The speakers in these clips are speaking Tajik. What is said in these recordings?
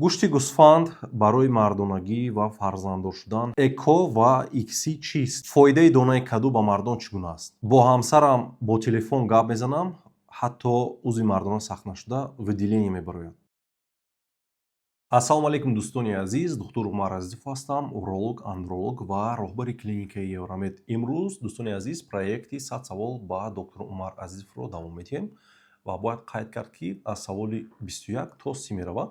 гӯшти гӯсфанд барои мардонагӣ ва фарзанддор шудан эко ва икси чист? Фоидаи донаи каду ба мардон чӣ гуна аст? Бо ҳамсарам бо телефон гап мезанам, ҳатто узви мардона сахт нашуда выделение мебарояд. Ассалому алайкум дӯстони азиз, духтур Умар Азизов ҳастам, уролог, андролог ва роҳбари клиникаи Евромед. Имрӯз дӯстони азиз проекти 100 савол ба доктор Умар Азизовро давом медиҳем ва бояд қайд кард, ки аз саволи 21 то 30 меравад.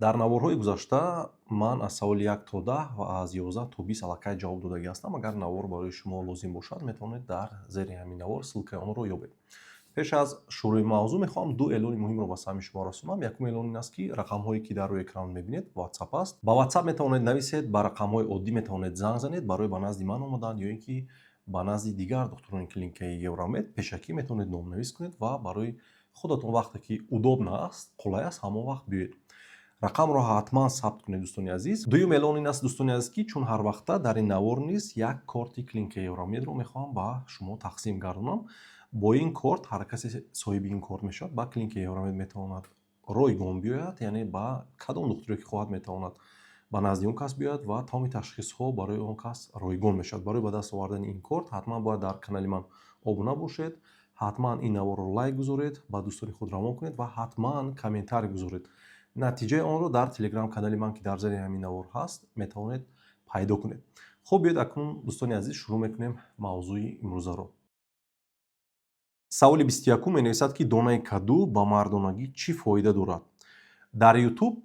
Дар наворҳои гузашта ман аз саволи 1 то 10 ва аз 11 то 20 аллакай ҷавоб додагӣ ҳастам. Агар навор барои шумо лозим бошад, метавонед дар зери ҳамин навор ссилкаи онро ёбед. пеш аз шурӯи мавзӯъ мехоҳам ду эълони муҳимро ба сами шумо расонам. Якум эълон ин аст, ки рақамҳое ки дар рӯи экран мебинед WhatsApp аст. Ба WhatsApp метавонед нависед, ба рақамҳои оддӣ метавонед занг занед барои ба назди ман омадан ё ин ки ба назди дигар духтурони клиникаи Евромед пешакӣ метавонед номнавис кунед ва барои худатон вақте ки удобна аст, қулай аст, ҳамон вақт биёед. Рақамро ҳатман сабт кунед дӯстони азиз. Дуюм эълон ин аст дӯстони азиз, ки чун ҳар вақта дар ин навор низ як корти клиникаи Евромедро мехоҳам ба шумо тақсим гардонам. Бо ин корт ҳар касе соҳиби ин корт мешавад, ба клиникаи Евромед метавонад ройгон биёяд, яъне ба кадом духтуре ки хоҳад метавонад ба назди он кас биёяд ва тамоми ташхисҳо барои он кас ройгон мешавад. Барои ба даст овардани ин корт ҳатман бояд дар канали ман обуна бошед, ҳатман ин наворро лайк гузоред, ба дӯстони худ равон кунед ва ҳатман комментарий гузоред. натиҷаи онро дар телеграм канали ман ки дар зери ҳамин навор ҳаст метавонед пайдо кунед. хуб, биёед акнун дӯстони азиз шурӯъ мекунем мавзӯи имрӯзаро. саволи 21 менависад, ки донаи каду ба мардонагӣ чӣ фоида дорад? Дар YouTube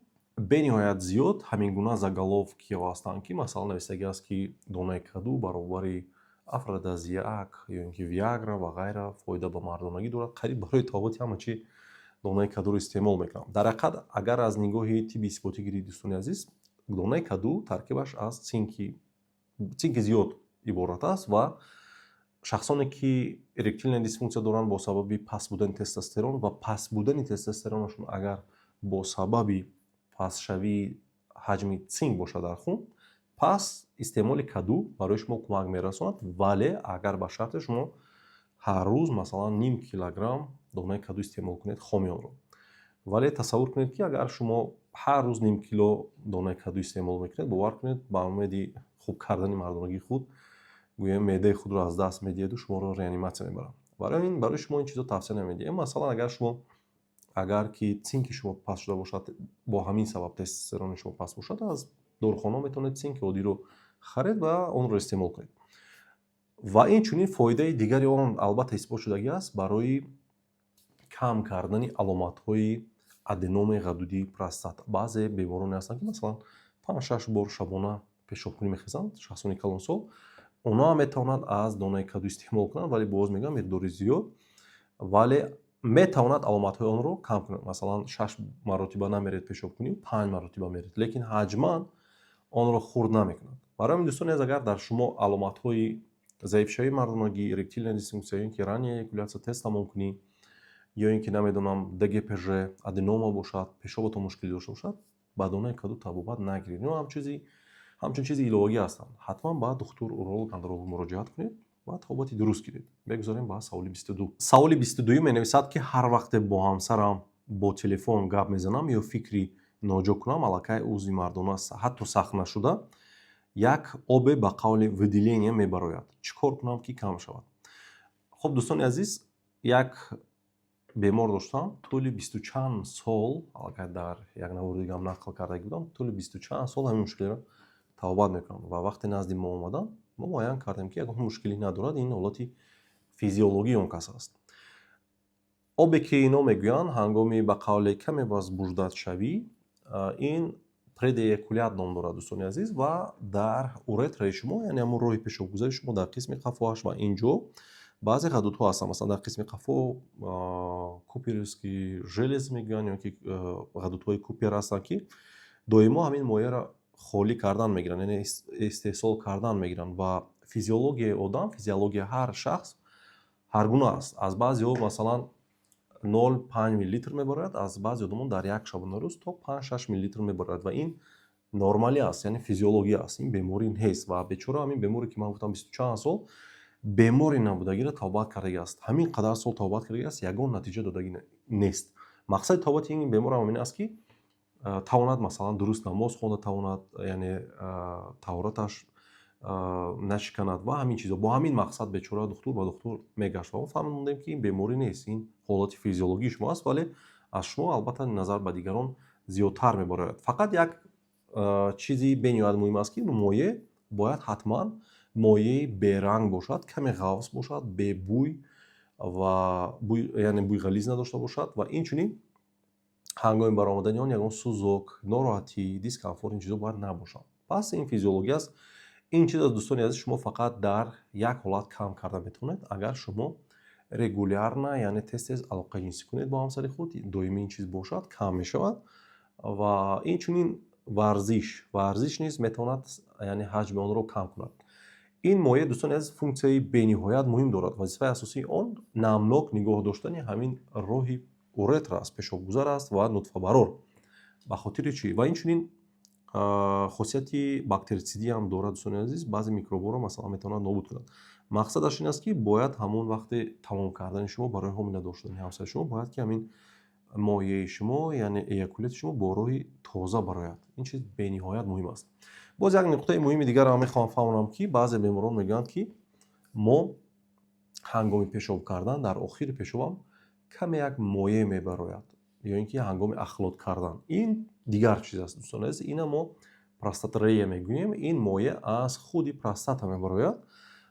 бениҳоят зиёд ҳамин гуна заголовкиҳо ҳастанд, ки масалан нависагӣ аст, ки донаи каду баробари афродизиак ё ин ки виагра ва ғайра фоида ба мардонагӣ дорад. қариб барои таботи ҳама чӣ донаи кадуро истеъмол мекунам. Дар ҳақиқат агар аз нигоҳи тибби исботӣ гирид дӯстони азиз, донаи каду таркибаш аз цинки зиёд иборат аст ва шахсоне ки эректилная дисфунксия доранд бо сабаби паст будани тестостерон ва паст будани тестостеронашон агар бо сабаби пастшавии ҳаҷми цинк бошад дар хун, пас истеъмоли каду барои шумо кӯмак мерасонад, вале агар ба шарте шумо ҳар рӯз масалан ним килограмм донаи каду истеъмол кунед хоми онро. Вале тасаввур кунед, ки агар шумо ҳар рӯз ним кило донаи каду истеъмол мекунед, бовар кунед ба умеди хуб кардани мардонагии худ гӯем меъдаи худро аз даст медиҳеду шуморо реаниматсия мебарад. Барои шумо ин чизо тавсия намедиҳем. Масалан агар ки цинки шумо паст шуда бошад, бо ҳамин сабаб тестостерони шумо паст бошад, аз дорухона метавонед цинки оддиро харед ва онро истеъмол кунед. ва инчунин фоидаи дигари он албатта исбот шудагӣ аст барои кам кардани аломатҳои аденомаи ғадудии простата. баъзе бемороне ҳастанд, ки масалан 5-6 бор шабона пешобкунӣ мехезанд, шахсони калонсол. онҳо ҳам метавонанд аз донаи каду истеъмол кунанд, вале боз мегӯям миқдори зиёд, вале метавонад аломатҳои онро кам кунад. Масалан 6 маротиба намеред пешобкунӣ, 5 маротиба меред, лекин ҳаҷман онро хурд намекунад. барои ҳамин дӯстони азиз, агар дар шумо аломатҳои заифшавии мардонагӣ, эректилная дисфунксия ё ин ки ранняя эякулятсия тест тамом кунӣ, ё ин ки намедонам ДГПЖ, аденома бошад, пешоботон мушкилӣ дошта бошад, ба донаи каду табобат нагиред. Ино ҳамчун чизи иловагӣ ҳастанд. ҳатман ба духтур уролог, андролог муроҷиат кунед ва табобати дуруст гиред. Бигузорем ба саволи 22. Саволи 22 менависад, ки ҳар вақте бо ҳамсарам бо телефон гап мезанам ё фикри ноҷо кунам, аллакай узви мардона ҳатто сахт нашуда як обе ба қавли выделение мебарояд. Чӣ кор кунам, ки кам шавад? хуб дӯстони азиз, як бемор доштам, тӯли 20 чанд сол, аллакай дар як навори дигам нақл кардагӣ будам, тӯли 20 чанд сол ҳамин мушкилиро табобат мекунам ва вақте назди мо омаданд, мо муайян кардем, ки ягон мушкилӣ надорад, ин ҳолати физиологии он кас аст. обе ки ино мегӯянд ҳангоми ба қавле каме возбуждатшавӣ, ин предэякулят ном дорад дӯстони азиз ва дар уретраи шумо, яъне ҳамон роҳи пешобгузари шумо дар қисми қафоаш ва инҷо баъзе ғадудҳо ҳастанд. Масалан дар қисми қафо куперовский желез мегӯянд ё ки ғадудҳои купер ҳастанд, ки доимо ҳамин моеъро холӣ кардан мегиранд, яъне истеҳсол кардан мегиранд ва физиологияи одам, физиологияи ҳар шахс ҳар гуна аст. Аз баъзеҳо масалан 0.5 миллилитр мебарояд, аз баъзе одамон дар як шабонарӯз то 5-6 миллилитр мебарояд ва ин нормалӣ аст, яъне физиология аст, ин беморӣ нест ва бечора ҳамин беморе ки ман гуфтам 20 чанд сол бемори набудагиро табобат кардагӣ аст. ҳамин қадар сол табобат кардагӣ аст, ягон натиҷа додагӣ нест. мақсади табобати ин беморам ин аст, ки тавонад масалан дуруст намоз хонда тавонад, яъне таҳораташ нашиканад ва ҳамин чизо. Бо ҳамин мақсад бечора духтур ба духтур мегашт ва мо фаҳмидем ки ин беморӣ нест, ин ҳолати физиологии шумо аст, вале аз шумо албатта назар ба дигарон зиёдтар мебарояд. Фақат як чизи бениҳоят муҳим аст ки моеъ бояд ҳатман моеъи беранг бошад, каме ғафс бошад, бебӯй ва яъне бӯи ғализ надошта бошад ва инчунин ҳангоми баромадани он ягон сӯзок, нороҳатӣ, дискомфорт ин чизо бояд набошад. Пас ин физиология аст. ин чиз аз дӯстони азиз шумо фақат дар як ҳолат кам карда метавонед, агар шумо регулярна, яъне тез-тез алоқаи ҷинсӣ кунед бо ҳамсари худ, доимӣ ин чиз бошад, кам мешавад ва инчунин варзиш низ метавонад яъне ҳаҷми онро кам кунад. ин моеъ дӯстони азиз функсияи бениҳоят муҳим дорад. Вазифаи асосии он намнок нигоҳ доштани ҳамин роҳи уретра аст, пешобгузар аст ва нутфабарор. ба хотири чӣ? Ва инчунин хосияти бактерицидӣ ҳам дорад дӯстони азиз, баъзе микробҳоро масалан метавонад нобуд кунад. Мақсадаш ин аст ки бояд ҳамон вақте тамом кардани шумо барои ҳомила доштани ҳамсари шумо бояд ки ҳамин моеъи шумо, яъне эякулияти шумо бо роҳи тоза барояд. ин чиз бениҳоят муҳим аст. боз як нуқтаи муҳими дигар мехоҳам фаҳмонам ки баъзе беморон мегӯянд ки мо ҳангоми пешоб кардан дар охири пешобам каме як моеъ мебарояд ё ин ки ҳангоми ахлод кардан. ин дигар чиз аст дӯстони азиз. ина мо простатарея мегӯем. ин моеъ аз худи простата мебарояд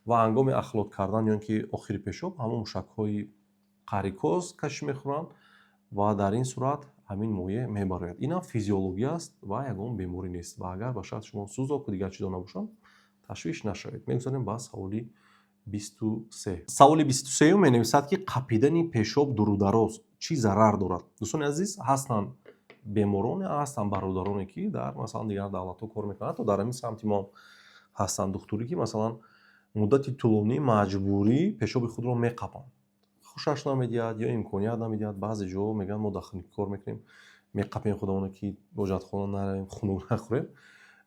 ва ҳангоми ахлод кардан ё ин ки охири пешоб ҳамон мушакҳои қарикоз кашиш мехӯранд ва дар ин сурат ҳамин моеъ мебарояд. инам физиология аст ва ягон беморӣ нест ва агар ба шарти шумо сӯзоку дигар чизо набошанд, ташвиш нашавед. Мегузарем ба саволи 23. Саволи 23 менависад ки қапидани пешоб дурудароз чӣ зарар дорад? Дӯстони азиз, ҳастанд бемороне, ҳастанд бародароне ки дар масалан дигар давлатҳо кор мекунанд, ҳатто дар ҳамин самти мо ҳастанд духтурӣ ки масалан муддати тӯлонӣ маҷбурӣ пешоби худро меқапанд. хушаш намедиҳад ё имконият намедиҳад. Баъзе ҷо мегӯянд мо дахники кор мекунем, меқапем худамона ки ҳоҷатхона наравем, хунук нахӯрем.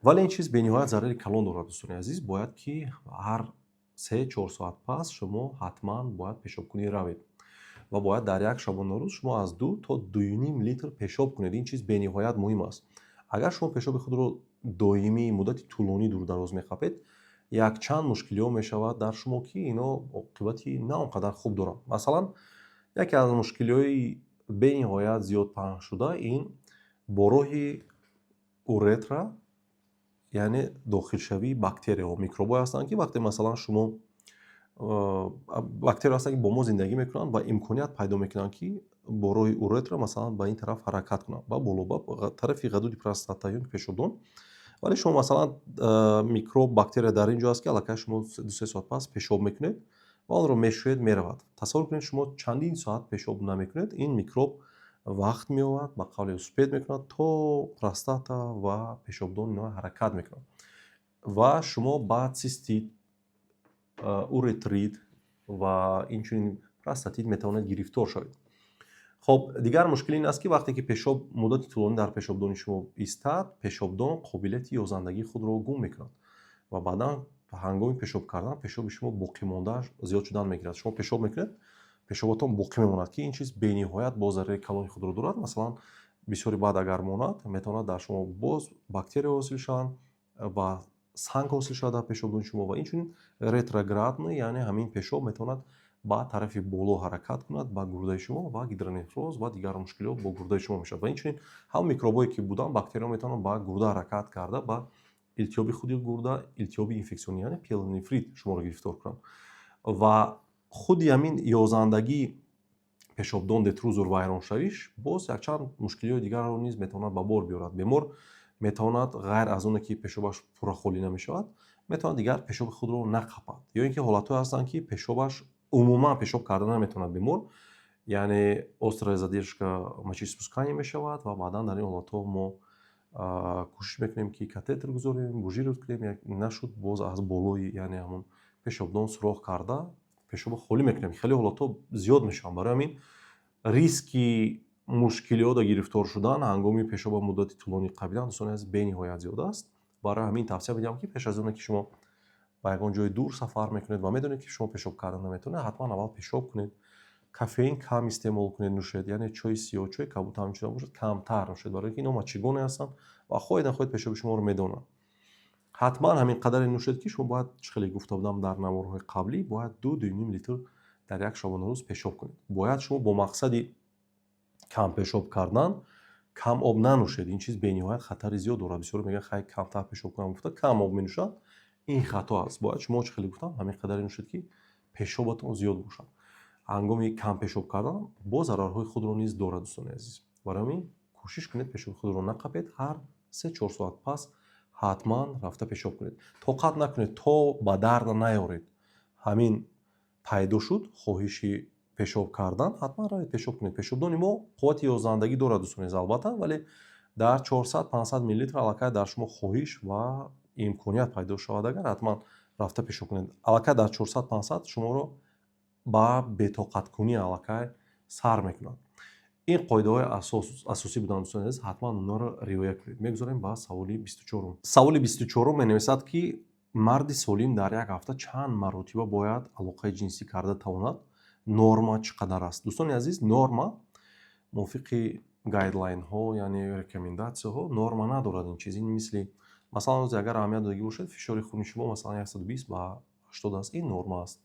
Вале ин чиз бениҳоят зарари калон дорад дӯстони азиз. Бояд ки ҳар 3-4 соат пас шумо ҳатман бояд пешобкунӣ равед ва бояд дар як шабонарӯз шумо аз 2 то 2.5 литр пешоб кунед. ин чиз бениҳоят муҳим аст. агар шумо пешоби худро доимӣ муддати тӯлонӣ дурудароз меқапед, якчанд мушкилиҳо мешавад дар шумо ки ино оқибати на он қадар хуб доранд. Масалан, яке аз мушкилиҳои бениҳоят зиёд паҳншуда ин бо роҳи уретра, яъне дохилшавии бактерияҳо, микробҳое ҳастанд ки вақте масалан шумо бактерияҳо ҳастанд ки бо мо зиндагӣ мекунанд ва имконият пайдо мекунанд ки бо роҳи уретра масалан ба ин тараф ҳаракат кунанд, ба боло ба тарафи ғадуди простата ё пешобдон. вале шумо масалан микроб, бактерия дар ин ҷо аст ки аллакай шумо 2-3 соат пас пешоб мекунед ва онро мешӯед, меравад. Тасаввур кунед шумо чандин соат пешоб намекунед, ин микроб вақт меёбад, ба қавли велосипед мекунад, то простата ва пешобдон ино ҳаракат мекунанд ва шумо ба цистит, уретрит ва инчунин простатит метавонед гирифтор шавед. хоб, дигар мушкил ин аст ки вақте ки пешоб муддати тӯлонӣ дар пешобдони шумо истад, пешобдон қобилияти ёзандагии худро гум мекунад ва баъдан ҳангоми пешоб кардан пешоби шумо боқимондааш зиёд шудан мегирад. шумо пешоб мекунед, пешоботон боқӣ мемонад ки ин чиз бениҳоят боз зарари калони худро дорад. Масалан, бисёри баъд агар монад, метавонад дар шумо боз бактерия ҳосил шаванд ва санг ҳосил шавад дар пешобдони шумо ва инчунин ретроградный, яъне ҳамин пешоб метавонад ба тарафи боло ҳаракат кунад, ба гурдаи шумо ва гидронефроз ва дигар мушкилиҳо бо гурдаи шумо мешавад. ва инчунин ҳамон микробҳое ки буданд, бактерияҳо метавонанд ба гурда ҳаракат карда ба илтиёби худи гурда, илтиёби инфексионӣ, яъне пиелонефрит шуморо гирифтор кунанд ва худи ҳамин ёзандагии пешобдон детрузор вайроншавиш боз якчанд мушкилиҳои дигарро низ метавонад ба бор биёрад. Бемор метавонад ғайр аз оне ки пешобаш пурра холӣ намешавад, метавонад дигар пешоби худро нақапад ё ин ки ҳолатҳое ҳастанд ки пешобаш умуман пешоб карда наметавонад бемор, яъне острая задержка мочеиспускания мешавад ва баъдан дар ин ҳолатҳо мо кӯшиш мекунем ки катетр гузорем, бужиро кунем, нашуд боз аз болои яъне ҳамон пешобдон сурох карда пешоба холӣ мекунем. хеле ҳолатҳо зиёд мешаванд. барои ҳамин риски мушкилиҳо дар гирифтор шудан ҳангоми пешоба муддати тӯлонӣ қабидан дӯстони азиз бениҳоят зиёд аст. барои ҳамин тавсия медиҳам ки пеш аз оне ки шумо ба ягон ҷои дур сафар мекунед ва медонед ки шумо пешоб кардан наметавонед, ҳатман аввал пешоб кунед. кафеин кам истеъмол кунед нӯшед, яъне чойи сиёҳчой кабута ҳамчунон бошад камтар нӯшед, барои ки инҳо мачигоне ҳастанд ва хоҳед нахоҳед пешоби шуморо медонанд. ҳатман ҳамин қадаре нӯшед ки шумо бояд, чӣ хеле гуфта будам дар наворҳои қаблӣ, бояд 2-2.5 литр дар як шабонарӯз пешоб кунед. Бояд шумо бо мақсади кам пешоб кардан кам об нанӯшед. Ин чиз бениҳоят хатари зиёд дорад. Бисёре мегӯянд хай камтар пешоб кунам, гуфта кам об менӯшанд. Ин хато аст. Бояд шумо чӣ хеле гуфтам ҳамин қадаре нӯшед ки пешобатон зиёд бошад. ҳангоми кам пешоб кардан бо зарарҳои худро низ дорад, дӯстони азиз. барои ҳамин кӯшиш кунед пешоби худро нақапед, ҳар 3-4 соат пас ҳатман рафта пешоб кунед. Тоқат накунед то ба дард наёред. Ҳамин пайдо шуд хоҳиши пешоб кардан, ҳатман равед пешоб кунед. Пешобдони мо қуввати ёздаҳандагӣ дорад, дӯстони азиз, албатта, вале дар 400-500 миллилитр аллакай дар шумо хоҳиш ва имконият пайдо шавад, агар ҳатман рафта пешоб кунед. Аллакай дар 400-500 шуморо ба бетоқаткунӣ аллакай сар мекунад. ин қоидаҳои асосӣ буданд, дӯстони азиз, ҳатман онҳоро риоя кунед. Мегузарем ба саволи 24. Саволи 24 менависад ки марди солим дар як ҳафта чанд маротиба бояд алоқаи ҷинсӣ карда тавонад? Норма чӣ қадар аст? Дӯстони азиз, норма мувофиқи гайдлайнҳо, яъне рекомендатсияҳо, норма надорад ин чиз. Ин мисли масалан рӯзе агар аҳамият додагӣ бошад, фишори хуни шумо масалан 120 ба 80 аст, ин норма аст.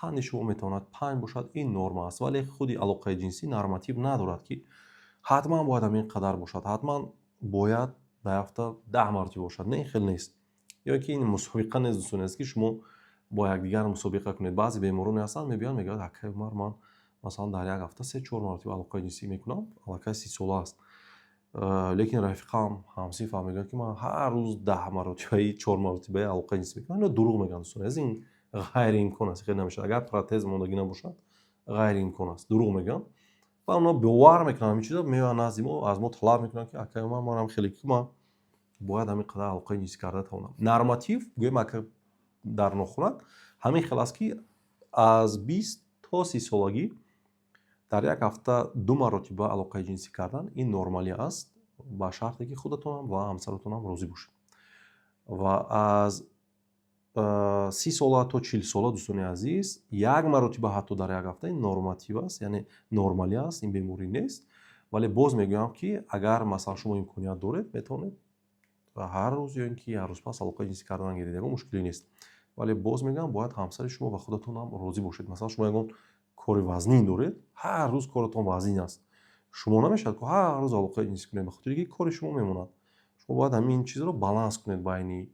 қанди шумо метавонад 5 бошад, ин норма аст. Вале худи алоқаи ҷинсӣ норматив надорад ки ҳатман бояд ҳамин қадар бошад. Ҳатман бояд дар ҳафта 10 маротиба бошад. Не, ин хел нест. ё ки ин мусобиқа нест, дӯстони азиз, ки шумо бо якдигар мусобиқа кунед. баъзе бемороне ҳастанд, мебиёнд мегӯяд акай Умар, ман масалан дар як ҳафта 3-4 маротиба алоқаи ҷинсӣ мекунам, аллакай 30 сола аст. Лекин рафиқам ҳамсинфам мегӯяд ки ман ҳар рӯз 10 маротибаи 4 маротибаи алоқаи ҷинсӣ мекунам. Ино дурӯғ мегӯянд, дӯстони азиз. Ин ғайриимкон аст, хел намешавад. Агар протез мондагӣ набошад, ғайриимкон аст. Дурӯғ мегӯянд ва онҳо бовар мекунанд ҳамин чизро, меоянд назди мо, аз мо талаб мекунанд ки акай Умар, манам хеле ки ман бояд ҳамин қадар алоқаи ҷинсӣ карда тавонам. Норматив гӯем акай дар нохӯрак ҳамин хел аст ки аз 20 то 30 солагӣ дар як ҳафта 2 маротиба алоқаи ҷинсӣ кардан ин нормалӣ аст, ба шарте ки худатонам ва ҳамсаратонам розӣ бошед. Ва аз 30 сола то 40 сола, дӯстони азиз, як маротиба ҳатто дар як ҳафта ин норматив аст, яъне нормалӣ аст, ин беморӣ нест. Вале боз мегӯям ки агар масалан шумо имконият доред, метавонед ҳар рӯз ё ин ки як рӯз пас алоқаи ҷинсӣ кардан гиред, ягон мушкилӣ нест. Вале боз мегӯям бояд ҳамсари шумо ва худатон ҳам розӣ бошед. Масалан шумо ягон кори вазнин доред, ҳар рӯз коротон вазнин аст. Шумо намешавад ки ҳар рӯз алоқаи ҷинсӣ кунед, ба хотире ки кори шумо мемонад. Шумо бояд ҳамин чизро баланс кунед байни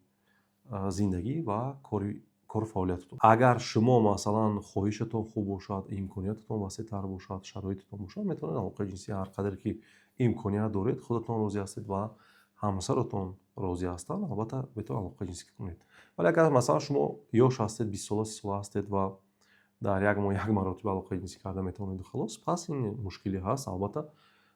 зиндагӣ ва кори фаъолиятатон. Агар шумо масалан хоҳишатон хуб бошад, имкониятатон васеътар бошад, шароитатон бошад, метавонед алоқаи ҷинсӣ ҳар қадре ки имконият доред, худатон розӣ ҳастед ва ҳамсаратон розӣ ҳастанд, албатта метавонед алоқаи ҷинсӣ кунед. Вале агар масалан шумо ёш ҳастед, 20 сола, 30 сола ҳастед ва дар як моҳ як маротиба алоқаи ҷинсӣ карда метавонед халос, пас ин мушкилӣ ҳаст, албатта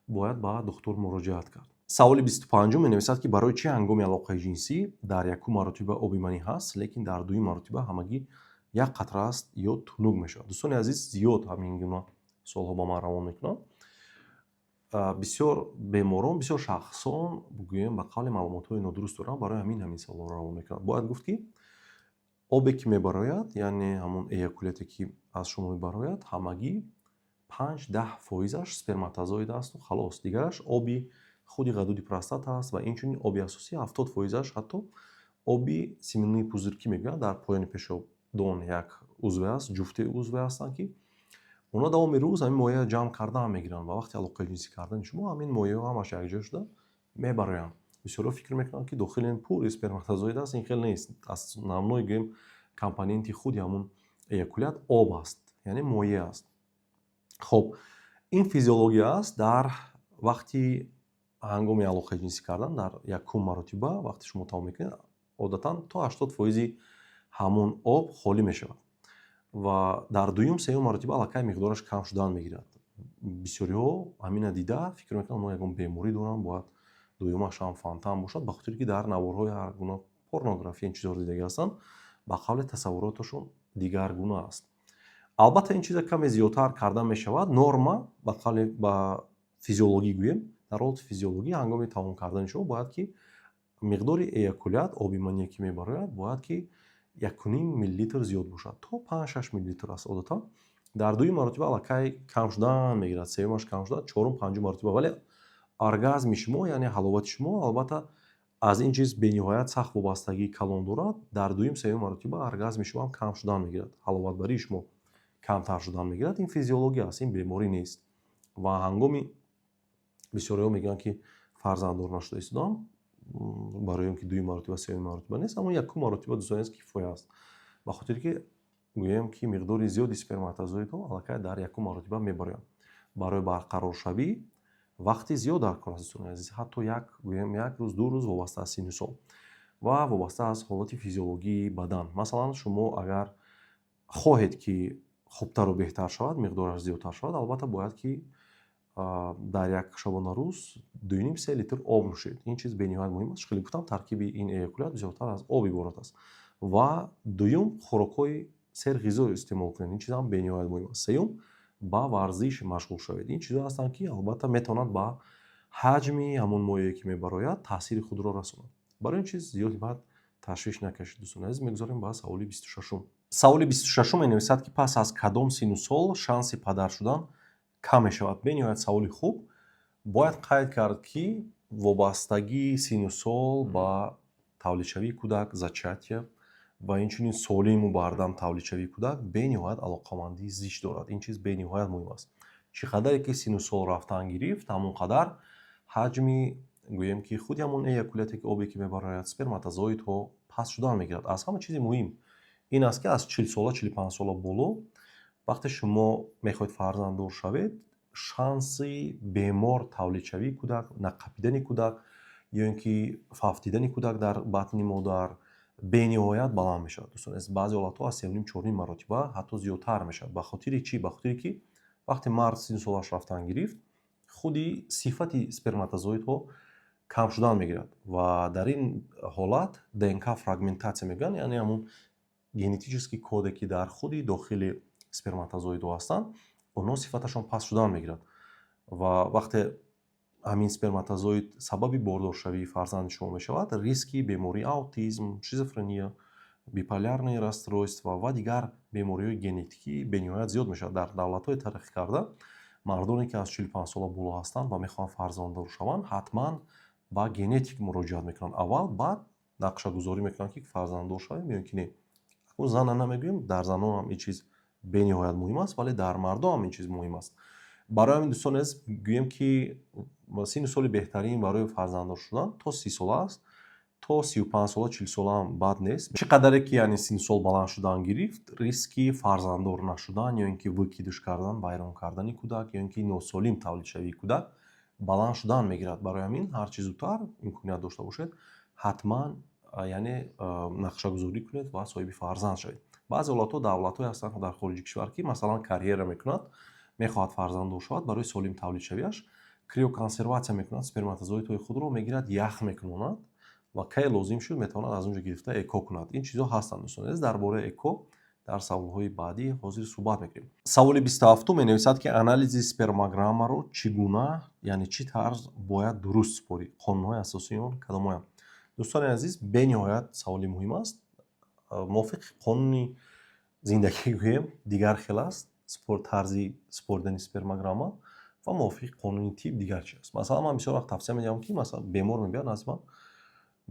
бояд ба духтур муроҷиат кард. Саволи 25 менависад ки барои чӣ ҳангоми алоқаи ҷинсӣ дар якум маротиба оби манӣ ҳаст, лекин дар дуюм маротиба ҳамагӣ як қатра аст ё тунук мешавад. Дӯстони азиз, зиёд ҳамин гуна суолҳо ба ман равон мекунанд. Бисёр беморон, бисёр шахсон гӯем ба қавле маълумотҳои нодуруст доранд, барои ҳамин суолҳо равон мекунанд. Бояд гуфт ки обе ки мебарояд, яъне ҳамон эякуляте ки аз шумо мебарояд, ҳамагӣ 5-10% сперматозоид асту халос. Дигараш оби худи ғадуди простата аст ва инчунин оби асосӣ 70% ҳатто оби семении пузыркӣ мегӯянд, дар поёни пешобдон як узве аст, ҷуфти узве ҳастанд ки онҳо давоми рӯз ҳамин моеъа ҷамъ кардан мегиранд ва вақти алоқаи ҷинсӣ кардани шумо ҳамин моеъҳо ҳамаш якҷоя шуда мебароянд. Бисёрҳо фикр мекунанд ки дохили ин пури сперматозоид аст, ин хел нест. Основной гӯем компоненти худи ҳамон эякулят об аст, яъне моеъ аст. хоб, ин физиология аст. Дар вақти ҳангоми алоқаи ҷинсӣ кардан дар якум маротиба вақти шумо тамом мекунед, одатан то 80% ҳамон об холӣ мешавад ва дар дуюм сеюм маротиба аллакай миқдораш кам шудан мегирад. бисёриҳо ҳамина дида фикр мекунанд онҳо ягон беморӣ доранд, бояд дуюмаш ҳам фантам бошад, ба хотире ки дар наворҳои ҳар гуна порнография ин чизҳоро дидагӣ ҳастанд, ба қавле тасаввуроташон дигаргуна аст. Албатта ин чиза каме зиёдтар карда мешавад. Норма ба қавле ба физиологӣ гӯем, дар ҳолати физиологӣ ҳангоми тамом кардани шумо бояд ки миқдори эякулят, оби мание ки мебарояд, бояд ки 1.5 миллилитр зиёд бошад, то 5-6 миллилитр аст одатан. дар дуюм маротиба аллакай кам шудан мегирад, сеюмаш кам шудан, чорум, панҷум маротиба, вале оргазми шумо, яъне ҳаловати шумо албатта аз ин чиз бениҳоят сахт вобастагии калон дорад. Дар дуюм, сеюм маротиба оргазми шумо ҳам кам шудан мегирад, ҳаловатбарии шумо камтар шудан мегирад. Ин физиология аст, ин беморӣ нест. Ва ҳангоми бисёриҳо мегӯянд ки фарзанддор нашуда истодам, барои он ки дуюм маротиба, сеюм маротиба нест, аммо якум маротиба дӯстон кифоя аст. ба хотире ки гӯем ки миқдори зиёди сперматозоидҳо аллакай дар якум маротиба мебароянд. Барои барқароршавӣ вақти зиёд дар кор аст дӯстони азиз, ҳатто як рӯз, ду рӯз вобаста аз синну сол ва вобаста аз ҳолати физиологии бадан. Масалан, шумо агар хоҳед ки хубтару беҳтар шавад, миқдораш зиёдтар шавад, албатта бояд ки дар як шабонарӯз 2,5-3 литр об нӯшед. ин чиз бениҳоят муҳим аст. Хеле гуфтам, таркиби ин эякулят бисёртар аз об иборат аст. Ва дуюм, хӯрокҳои серғизо истеъмол кунед. Ин чиз ҳам бениҳоят муҳим аст. Сеюм, ба варзиш машғул шавед. Ин чизҳо ҳастанд ки албатта метавонанд ба ҳаҷми ҳамон моеъе ки мебарояд таъсири худро расонанд. Барои ин чиз зиёди баъд ташвиш накашед дӯстони азиз. Мегузорем ба саволи 26. Саволи 26 менависад ки пас аз кадом синну сол шанси падар шудан кам мешавад? Бениҳоят саволи хуб. Бояд қайд кард ки вобастагии синну сол ба тавлидшавии кӯдак, зачатия ва инчунин солиму баърдам тавлидшавии кӯдак бениҳоят алоқамандии зич дорад. Ин чиз бениҳоят муҳим аст. Чӣ қадаре ки синну сол рафтан гирифт, ҳамон қадар ҳаҷми гӯем ки худи ҳамон эякуляте ки обе ки мебарояд, сперматозоидҳо паст шудан мегирад. Аз ҳама чизи муҳим ин аст ки аз 40 сола, 45 сола боло вақте шумо мехоҳед фарзанддор шавед, шанси бемор тавлидшавии кӯдак, нақапидани кӯдак ё ин ки фавтидани кӯдак дар батни модар бениҳоят баланд мешавад. Дӯстон азиз, баъзе ҳолатҳо аз 3,5-4 маротиба ҳатто зиёдтар мешавад. Ба хотири чӣ? Ба хотире ки вақте мард синну солаш рафтан гирифт, худи сифати сперматозоидҳо кам шудан мегирад ва дар ин ҳолат ДНК фрагментатсия мегӯянд, яъне ҳамон генетически коде ки дар худи дохили сперматозоидҳо ҳастанд, онҳо сифаташон паст шудан мегирад ва вақте ҳамин сперматозоид сабаби бордоршавии фарзанди шумо мешавад, риски бемории аутизм, шизофрения, биполярное расстройство ва дигар бемориҳои генетикӣ бениҳоят зиёд мешавад. Дар давлатҳои тараққикарда мардоне ки аз 45 сола боло ҳастанд ва мехоҳанд фарзанддор шаванд, ҳатман ба генетик муроҷиат мекунанд. Аввал, баъд нақшагузорӣ мекунанд ки фарзанддор шавем ё ки не. Зана намегӯем, дар занон ҳам ин чиз бениҳоят муҳим аст, вале дар мардон ҳам ин чиз муҳим аст. Барои ҳамин дӯстони азиз гӯем ки синну соли беҳтарин барои фарзанддор шудан то 30 сола аст, то 35 сола, 40 сола ҳам бад нест. Чӣ қадаре ки яъне синну сол баланд шудан гирифт, риски фарзанддор нашудан ё ин ки выкидыш кардан, вайрон кардани кӯдак ё ин ки носолим тавлидшавии кӯдак баланд шудан мегирад. Барои ҳамин ҳарчи зудтар имконият дошта бошед, ҳатман яъне нақшагузорӣ кунед ва соҳиби фарзанд шавед. Баъзе ҳолатҳо давлатҳое ҳастанд дар хориҷи кишвар ки масалан карьера мекунад, мехоҳад фарзанддор шавад, барои солим тавлидшавиаш криоконсерватсия мекунад, сперматозоидҳои худро мегирад, ях мекунонад ва кай лозим шуд метавонад аз он ҷо гирифта эко кунад. Ин чизҳо ҳастанд дӯстон азиз. Дар бораи эко дар саволҳои баъдӣ ҳозир суҳбат мекунем. Саволи 27 менависад ки анализи спермограммаро чӣ гуна, яъне чӣ тарз бояд дуруст супорӣ? Қонунҳои асосии он кадомҳоянд? дӯстони азиз, бениҳоят саволи муҳим аст. мувофиқи қонуни зиндагӣ гӯем дигар хел аст, тарзи супоридани спермограмма ва мувофиқи қонуни тиб дигар чиз аст. Масалан, ман бисёр вақт тавсия медиҳам ки масалан бемор мебиёяд назди ман,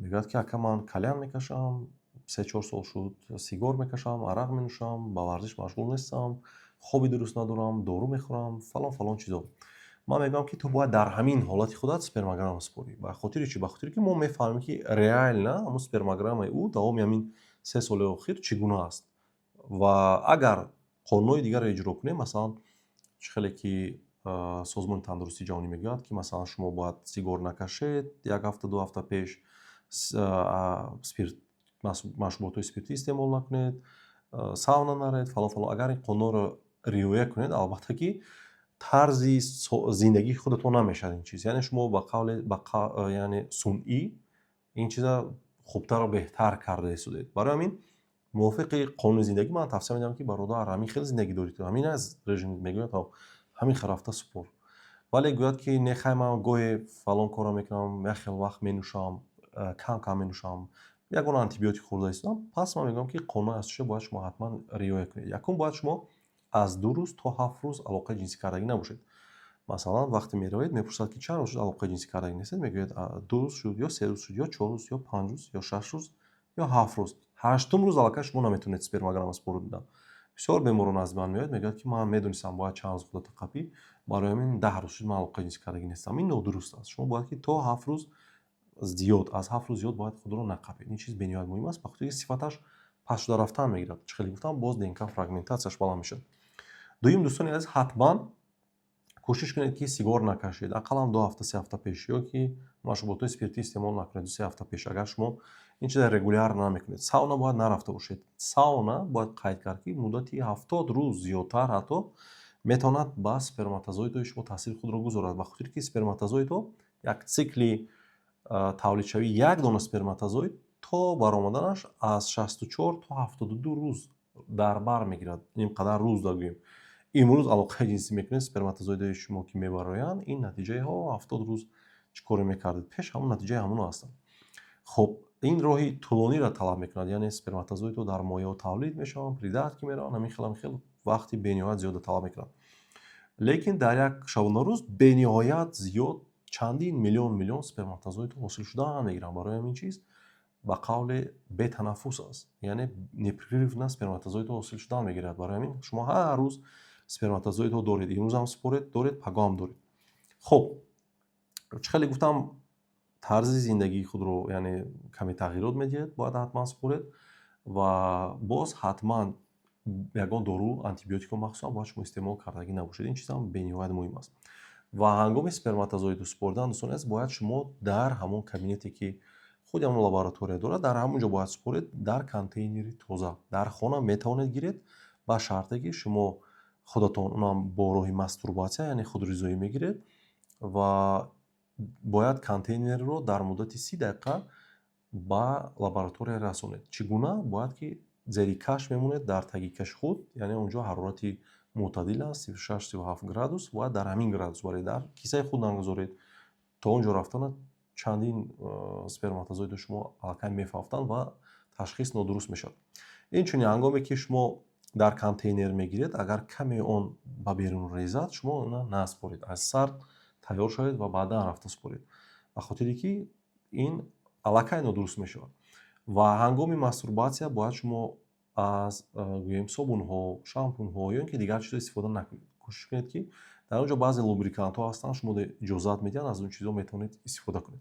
мегӯяд ки ака ман кальян мекашам, 3-4 сол шуд сигор мекашам, арақ менӯшам, ба варзиш машғул нестам, хоби дуруст надорам, дору мехӯрам, фалон чизо. Ман мегӯям ки ту бояд дар ҳамин ҳолати худат спермограмма супорӣ. Ба хотири чӣ? Ба хотире ки мо мефаҳмем ки реально ҳамун спермограммаи ӯ давоми ҳамин 3 соли охир чӣ гуна аст. Ва агар қонунҳои дигарро иҷро кунем, масалан чӣ хеле ки созмони тандурустии ҷаҳонӣ мегӯяд ки масалан шумо бояд сигор накашед, 1 ҳафта 2 ҳафта пеш машруботҳои спиртӣ истеъмол накунед, сауна наред, фалон. Агар ин қонунҳоро риоя кунед, албатта ки тарзи зиндагии худатон намешавад ин чиз. Яъне шумо ба қавле яъне сунъӣ ин чиза хубтару беҳтар карда истодед. Барои ҳамин мувофиқи қонуни зиндагӣ ман тавсия медиҳам ки бародар, ҳамин хел зиндагӣ доред, ҳамин аз режим мегӯяд, ҳамин хел рафта супор. Вале гӯяд ки не хай ман гоҳе фалон корро мекунам, як хел вақт менӯшам, кам менӯшам, ягона антибиотик хӯрда истодам, пас ман мегӯям ки қонунҳои асосиро бояд шумо ҳатман риоя кунед. Якум бояд шумо аз 2 рӯз то 7 рӯз алоқаи ҷинсӣ кардагӣ набошед. Масалан, вақте меравед, мепурсад, ки чанд рӯз шуд алоқаи ҷинсӣ кардагӣ нестед, мегӯед 2 рӯз шуд, ё 3 рӯз шуд, ё 4 рӯз, ё 5 рӯз, ё 6 рӯз, ё 7 рӯз. 8-ум рӯз аллакай шумо наметавонед спермограмма спорт дидан. Бисёр беморон аз ман меояд, мегӯяд, ки ман медонистам бояд чанд рӯз худо тақабӣ, барои ҳамин 10 рӯз шуд ман алоқаи ҷинсӣ кардагӣ нестам. Ин нодуруст аст. Шумо бояд, ки то 7 рӯз зиёд, аз 7 рӯз зиёд бояд худро нақабед. Ин чиз бениҳоят муҳим аст, ба хотири ки сифаташ паст шуда рафтан мегирад. Чӣ хеле гуфтам, боз ДНК фрагментатсияш баланд мешавад. Дуюм, дӯстони азиз, ҳатман кӯшиш кунед, ки сигор накашед. Ақаллан 2 ҳафта, 3 ҳафта пеш, ё ки машруботҳои спиртӣ истеъмол накунед 2-3 ҳафта пеш. Агар шумо ин чиза регуляр намекунед. Сауна бояд нарафта бошед. Сауна бояд қайд кард, ки муддати 70 рӯз зиёдтар ҳатто метавонад ба сперматозоидҳои шумо таъсири худро гузорад. Ба хотире ки сперматозоидҳо як цикли тавлидшавии як дона сперматозоид то баромаданаш аз 64 то 72 рӯз дар бар мегирад. Ин қадар рӯз дагӯем. имрӯз алоқаи ҷинсӣ мекунед, сперматозоидҳои шумо ки мебароянд, ин натиҷаи 70 рӯз чӣ коре мекардед пеш, ҳамон натиҷаи ҳамоно ҳастанд. хуб, ин роҳи тӯлониро талаб мекунад, яъне сперматозоидҳо дар мояҳо тавлид мешаванд, придатки мераванд, ҳамин хел вақти бениҳоят зиёда талаб мекунад. лекин дар як шабонарӯз бениҳоят зиёд чандин миллион сперматозоидҳо ҳосил шудан мегиранд. Барои ҳамин чиз ба қавле бетанаффус аст, яъне непрерывна сперматозоидҳо ҳосил шудан мегирад. Барои ҳамин шумо ҳар рӯз сперматозоидҳо доред, имрӯз ҳам според доред, паго ҳам доред. хуб, чӣ хеле гуфтам, тарзи зиндагии худро яъне каме тағйирот медиҳед, бояд ҳатман според ва боз ҳатман ягон дору антибиотикро махсусан бояд шумо истеъмол кардагӣ набошед. Ин чизам бениҳоят муҳим аст. ва ҳангоми сперматозоиду спордан, дӯстони азиз, бояд шумо дар ҳамон кабинете ки худи ҳамон лаборатория дорад, дар ҳамонҷо бояд според, дар контейнери тоза. Дар хона метавонед гиред, ба шарте ки шумо худатон онам бо роҳи мастурбатсия, яъне худризоӣ мегиред ва бояд контейнерро дар муддати 30 дақиқа ба лаборатория расонед. Чӣ гуна? Бояд ки зери кашф мемонед дар таги кашхуд, яъне онҷо ҳарорати мӯътадил аст, 36-37 градус, бояд дар ҳамин градус баред, дар кисаи худ нагузоред. То он ҷо рафтана чандин сперматозоиди шумо аллакай мефафтанд ва ташхис нодуруст мешавад. Инчунин ҳангоме ки шумо дар контейнер мегиред, агар каме он ба берун резад, шумо ona наспоред. Аз сар тайёр шавед ва баъдан рафта според. Ба хотире ки ин аллакай нодуруст мешавад. Ва ҳангоми мастурбатсия бояд шумо аз гӯем собунҳо, шампунҳо ё ин ки дигар чизо истифода накунед. Кӯшиш кунед, ки дар он ҷо баъзе лубрикантҳо ҳастанд, шумо иҷозат медиҳанд, аз он чизо метавонед истифода кунед.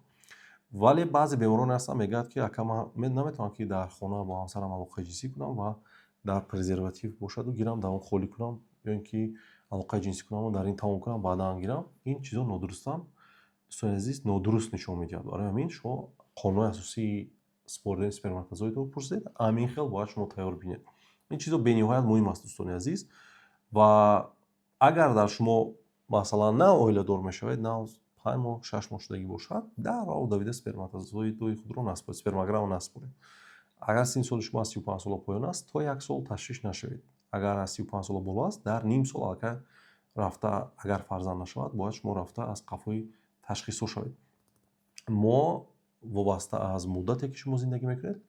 вале баъзе бемороне ҳастанд, мегӯяд, ки ака ман наметавонам ки дар хона бо ҳамсарам алоқаи ҷинсӣ кунам ва дар презерватив бошаду гирам, дар он холӣ кунам, ё ин ки алоқаи ҷинсӣ кунаму дар ин тамом кунам, баъдан гирам. Ин чизо нодурустанд. дӯстони азиз, нодуруст нишон медиҳад. барои ҳамин шумо қонуни асосии споридани сперматозоидро пурсед, ҳамин хел бояд шумо тайёр бинед. ин чизо бениҳоят муҳим аст, дӯстони азиз. ва агар дар шумо масалан на оиладор мешавед, на 5 моҳ 6 моҳ шудагӣ бошад, дарров давида сперматозоидҳои худро наспоред, спермограмма наспоред. агар синни соли шумо аз 35 сола поён аст, то 1 сол ташвиш нашавед. агар аз 35 сола боло аст, дар ним сол аллакай рафта, агар фарзанд нашавад, бояд шумо рафта аз қафои ташхисо шавед. мо вобаста аз муддате ки шумо зиндагӣ мекунед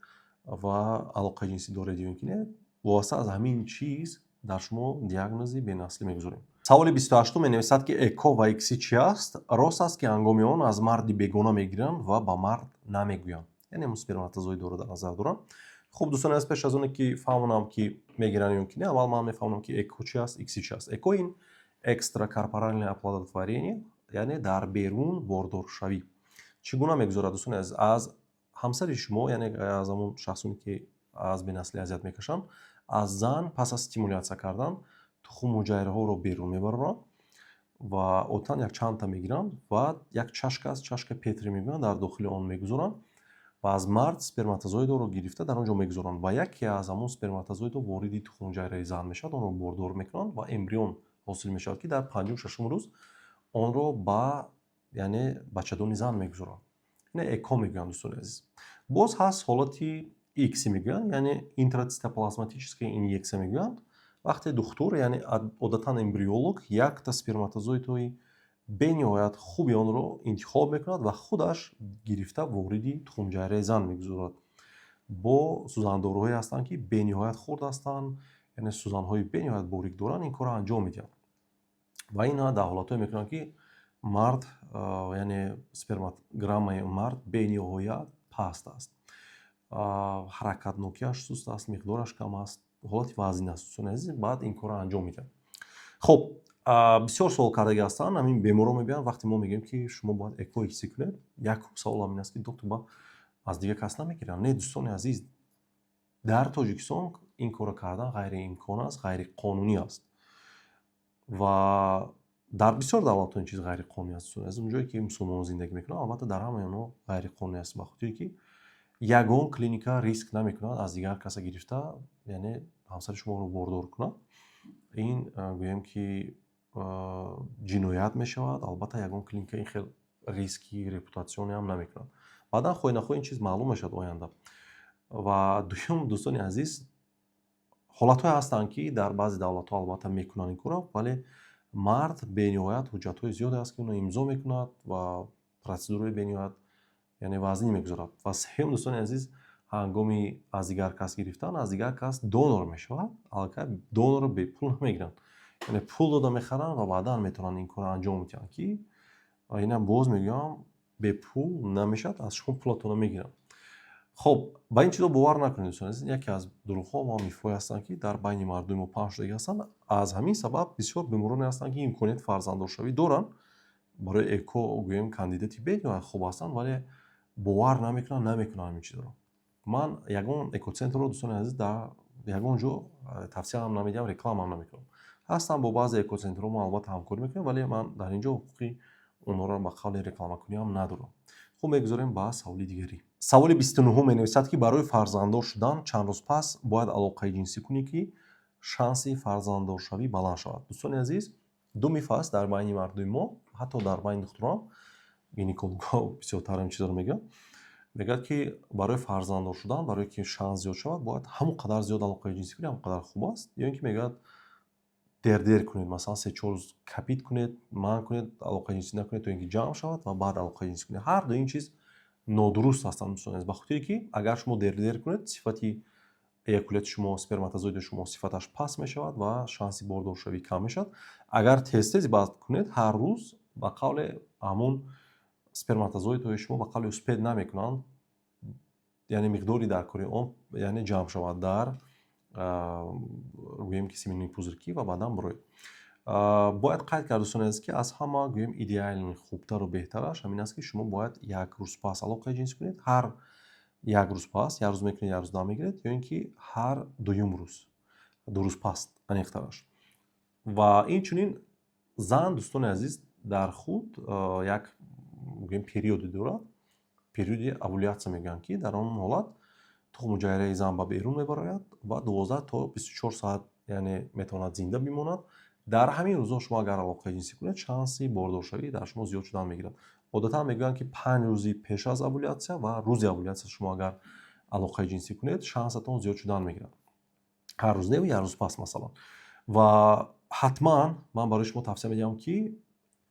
ва алоқаи ҷинсӣ доред ё ин ки не, вобаста аз ҳамин чиз дар шумо диагнози бенаслӣ мегузорем. саволи 28 менависад, ки эко ва икси чӣ аст? Рост аст, ки ҳангоми он аз марди бегона мегиранд ва ба мард намегӯянд. яъне ҳамун сперматозоидро дар назар дорам. хуб, дӯстони аз пеш аз оне ки фаҳмонам ки мегиранд ё ин ки не, аввал ман мефаҳмонам ки эко чӣ аст, икси чӣ аст. эко ин экстракорпоральное оплодотворение, яъне дар берун вордоршавӣ. чӣ гуна мегузорад, дӯстони азиз? Аз ҳамсари шумо, яъне аз ҳамон шахсоне ки аз бенаслӣ азият мекашанд, аз зан пас аз стимулятсия кардан тухумҳуҷайраҳоро берун мебароранд ва отан як чандта мегиранд ва як чашка аст, чашка Петри мегӯянд, дар дохили он мегузоранд ва аз мард сперматозоидҳоро гирифта дар он ҷо мегузоранд ва яке аз ҳамон сперматозоидҳо вориди тухумҳуҷайраи зан мешавад, онро бордор мекунанд ва эмбрион ҳосил мешавад, ки дар 5-6 рӯз онро ба яъне бачадони зан мегузоранд. ина эко мегӯянд, дӯстони азиз. боз ҳаст ҳолати икси мегӯянд, яъне интрацитоплазматическая инъексия мегӯянд. вақте духтур, яъне одатан эмбриолог, якта сперматозоидҳои бениҳоят хуби онро интихоб мекунад ва худаш гирифта вориди тухумҳуҷайраи зан мегузорад. бо сӯзандоруҳое ҳастанд, ки бениҳоят хурд ҳастанд, یعنی سوزن‌های بنیاد باریک دارن این کار رو انجام میدن و اینا در حالت‌های میکنن که مرد یعنی سپرماتوگرامای مرد بین‌نهایت پست است. حرکت نوکیش سست است، مقدارش کم است، حالت وزن است. دوستان عزیز بعد این کار رو انجام میدن. خب بسیار سوال کرده هستن همین بیمارا میگن وقتی ما میگیم که شما باید اکو حسی کنید یک سوال همین است که دکتر با از دیگه کس نمیگیرن. نه دوستان عزیز، در تاجیکستان این کار کردن غیر امکان است، غیر قانونی است و در بسیار دولت‌ها این چیز غیر قانونی است. از اونجایی که مسلمانان زندگی میکنن البته در همه اونا غیر قانونی است، بخاطر که یگان کلینیکا ریسک نمیکنند از دیگر کس گرفته یعنی همسر شما رو باردار کنند. این گویم که جنایت میشود. البته یگان کلینیکا این خیلی ریسکی رپوتاسیونی هم نمیکنند. بعدا خوی نخوی این چیز معلوم میشد آینده. و دوم دوستان عزیز، حالت‌های هستند که در بعضی دولت‌ها البته میکنن این کارو، ولی مرد بین‌نهایت حجت‌های زیاد است که اون امضا میکند و پروسیدورهای بین‌نهایت یعنی وزنی میگذارد. و سوم دوستان عزیز، هنگامی از دیگر کس گرفتن از دیگر کس دونور میشود، البته دونور رو به پول نمیگیرن، یعنی پول داده میخرن و بعدا میتونن این کار انجام میدن که اینا باز میگم به پول نمیشد، از شما پولتون میگیرن. خب با این چیزا باور نکنید دوستان عزیز، یکی از دروغ‌ها و میفای هستند که در بین مردم و پخش دیگه هستند. از همین سبب بسیار بیماران هستند که امکانیت فرزنددارشوی دارن، برای اکو گویم کاندیداتی بگیرن خوب هستند ولی باور نمیکنن همین چیزا رو. من یگان اکوцентр رو دوستان عزیز در یگان جو توصیه هم نمیدم، رکلام هم نمیکنم. هستم با بعضی اکوцентر رو ما البته همکاری میکنیم ولی من در اینجا حقوقی اونها رو مقال رکلام کنی هم ندارم. خب میگذاریم با سوال دیگری. سوال 29 می‌نویسد که برای فرزنددار شدن چند روز پس باید علاقه جنسی کنی که شانسی فرزنددار شوی بلند شود. دوستان عزیز، دو میفه است در بین مردم ما، حتی در بین دکتران گینکولوگ‌ها بسیارتر این چیزا رو میگه که برای فرزنددار شدن، برای که شانس زیاد شود باید همون قدر زیاد علاقه جنسی کنید، همون قدر خوب است. یا اینکه میگه دیر کنید، مثلا 3-4 روز کپیت کنید، من کنید، علاقه جنسی نکنید تا اینکه جمع شود و بعد علاقه جنسی کنید. هر دو این چیز نادرست هستند دوستان عزیز، بخاطر که اگر شما دیر کنید صفتی ایاکولیت شما، اسپرماتوزوید شما صفتش پس میشود و شانسی باردار شوی کم میشود. اگر تست بعد کنید هر روز با قول همون اسپرماتوزوید شما با قول اسپید نمیکنند، یعنی مقداری در کره اون یعنی جمع شود در گویم که سیمینی بزرگی و بعدم بروید. باید قید کرد دوستان عزیز که از همه گویم ایدئال خوبتر و بهترش همین است که شما باید یک روز پس علاقه جنسی کنید. هر یک روز پس، یک روز میکنید یک روز نمیگیرید، یا اینکه هر دوم روز، 2 روز پس انیخترش. و این چنین زن دوستان عزیز در خود یک گویم پریود دارد، پریود اوولیاسیا میگن که در آن حالت تخم جایره زن به بیرون میبراید و 12 تا 24 ساعت یعنی میتواند زنده بماند. در همین روزها شما اگر علاقه جنسی کنید شانسی باردار شوی در شما زیاد شدن میگیرد. عادتا میگن که 5 روزی پیش از اوولیاسیا و روز اوولیاسیا شما اگر علاقه جنسی کنید شانستون زیاد شدن میگیرد. هر روز نه و یک روز پس مثلا. و حتما من برای شما توصیه میدم که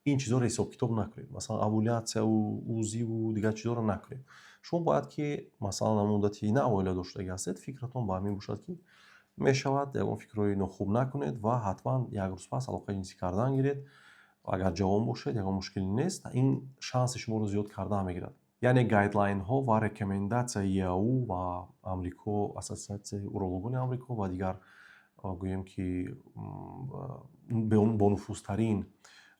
این چیزا رو حساب کتاب نکنید، مثلا اوولیاسیا و اوزی و دیگر چیزا رو نکنید. شما باید که مثلا مدتی نه اولیه داشته هستید فکرتون با همین باشد که میشود اون فکرای نخوب نکنید و حتما یک روز پس علاقه جنسی کردن گیرید. اگر جوان باشید یک مشکلی نیست، این شانس شما رو زیاد کردن میگیرد. یعنی گایدلاین ها و رکامنداسیای او و آمریکا، اساسیاسیون اورولوژی آمریکا و دیگر گویم که به اون بونفوسترین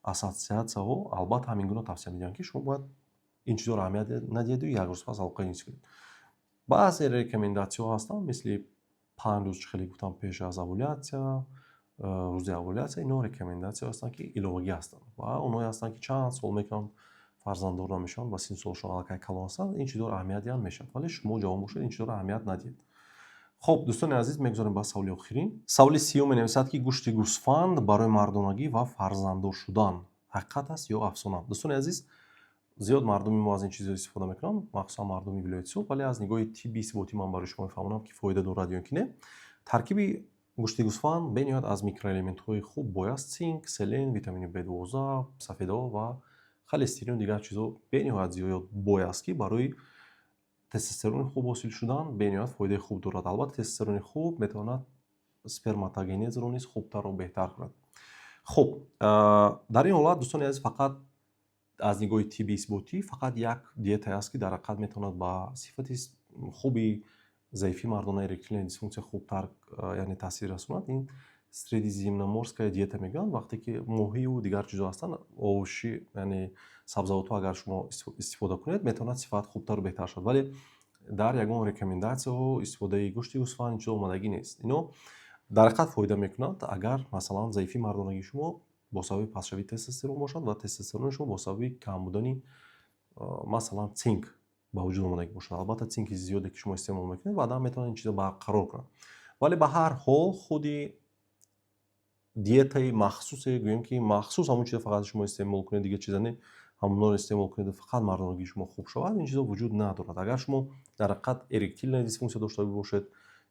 اساسیاسیون ها البته همین گونه توصیه میدن که شما باید این چیزا رو اهمیت ندید و یک روز پس علاقه جنسی کنید. بعضی رکامنداسیون هستن مثل 5 روز خیلی گفتم پیش از اوولیاسیا، روز اوولیاسیا، اینا رکامنداسیون هستن که ایلوگی هستن و اونایی هستن که چند سال میکنن فرزنددار نمیشن و سین سالشون علاقه کلان هستن، این چیزا رو اهمیت نمیشن. ولی شما جوان باشید این چیزا رو اهمیت ندید. خب دوستان عزیز میگذاریم با سوال آخرین. سوال 30 می‌نویسد که گوشت گوسفند برای مردانگی و فرزنددار شدن حقیقت است یا افسانه؟ دوستان عزیز، زیاد مردم ما از این چیزا استفاده میکنن، مخصوصا مردم ولایت صبح، ولی از نگاه طبی ثبوتی من برای شما میفهمونم که فایده دارد یا نه. ترکیب گوشت گوسفند بنیاد از میکروالمنت‌های خوب بایست زینک، سلن، ویتامین B12، سفیدا و خلسترین و دیگر چیزا بنیاد زیاد بایست که برای تستوسترون خوب حاصل شدن بنیاد فایده خوب دارد. البته تستوسترون خوب میتواند сперматогенезро низ хубтару беҳтар кунад. хуб, дар ин ҳолат дӯстони азиз, фақат аз нигоҳи тибби исботӣ фақат як диетае аст ки дар ҳақиқат метавонад ба сифати хуби заифи мардонаи эректильная дисфунксия хубтар яъне таъсир расонад. ин средиземноморская диета мегӯянд. вақте ки моҳию дигар чизо ҳастанд, овуши яъне сабзавотҳо агар шумо истифода кунед, метавонад сифат хубтару беҳтар шавад. вале дар ягон рекомендатсияҳо истифодаи гӯшти гӯсфанд ин чизо омадагӣ нест. ино дар ҳақиқат фоида мекунад агар масалан заифи мардонагии шумо бо сабаби пастшавии тестостерон бошад ва тестостерони шумо бо сабаби кам будани масалан цинк ба вуҷуд омадагӣ бошад. албатта цинки зиёде ки шумо истеъмол мекунед баъдан метавонад ин чизо барқарор кунад. вале ба ҳар ҳол худи диетаи махсусе, гӯем ки махсус ҳамон чизо фақат шумо истеъмол кунед, дигар чиза не, ҳамонро истеъмол кунед фақат мардонагии шумо хуб шавад, ин чизо вуҷуд надорад. агар шумо дар ҳақиқат эректильная дисфунксия дошта бошед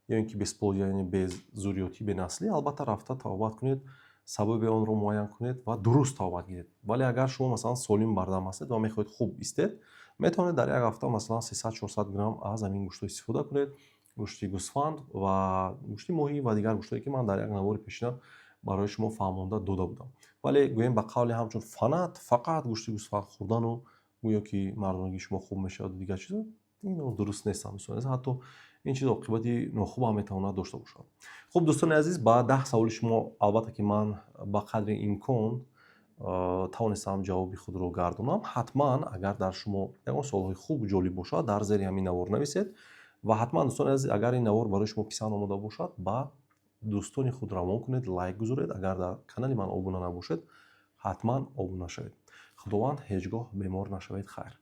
ё ин ки бесполия, яъне беззурриётӣ бенаслӣ, албатта рафта табобат кунед, сабаби онро муайян кунед ва дуруст табобат гиред. вале агар шумо масалан солим бардам ҳастед ва мехоҳед хуб истед, метавонед дар як ҳафта масалан 300-400 грамм аз ҳамин гӯштҳо истифода кунед, гӯшти гӯсфанд ва гӯшти моҳӣ ва дигар гӯштҳое ки ман дар як навори пешина барои шумо фаҳмонда дода будам. вале гӯем ба қавли ҳамчун фанат фақат гӯшти гӯсфанд хӯрдану гӯё ки мардонагии шумо хуб мешавад дигар чизо, ино дуруст нестанд дӯстони азиз. ҳатто ин чиз оқибати нохуб ҳам метавонад дошта бошад. хуб дӯстони азиз, ба 10 саволи шумо албатта ки ман ба қадри имкон тавонистам ҷавоби худро гардонам. ҳатман агар дар шумо ягон суолҳои хуб ҷолиб бошад, дар зери ҳамин навор нависед ва ҳатман дӯстони азиз, агар ин навор барои шумо писанд омада бошад, ба дӯстони худ равон кунед, лайк гузоред. агар дар канали ман обуна набошед, ҳатман обуна шавед. худованд ҳеҷ гоҳ бемор нашавед. хайр.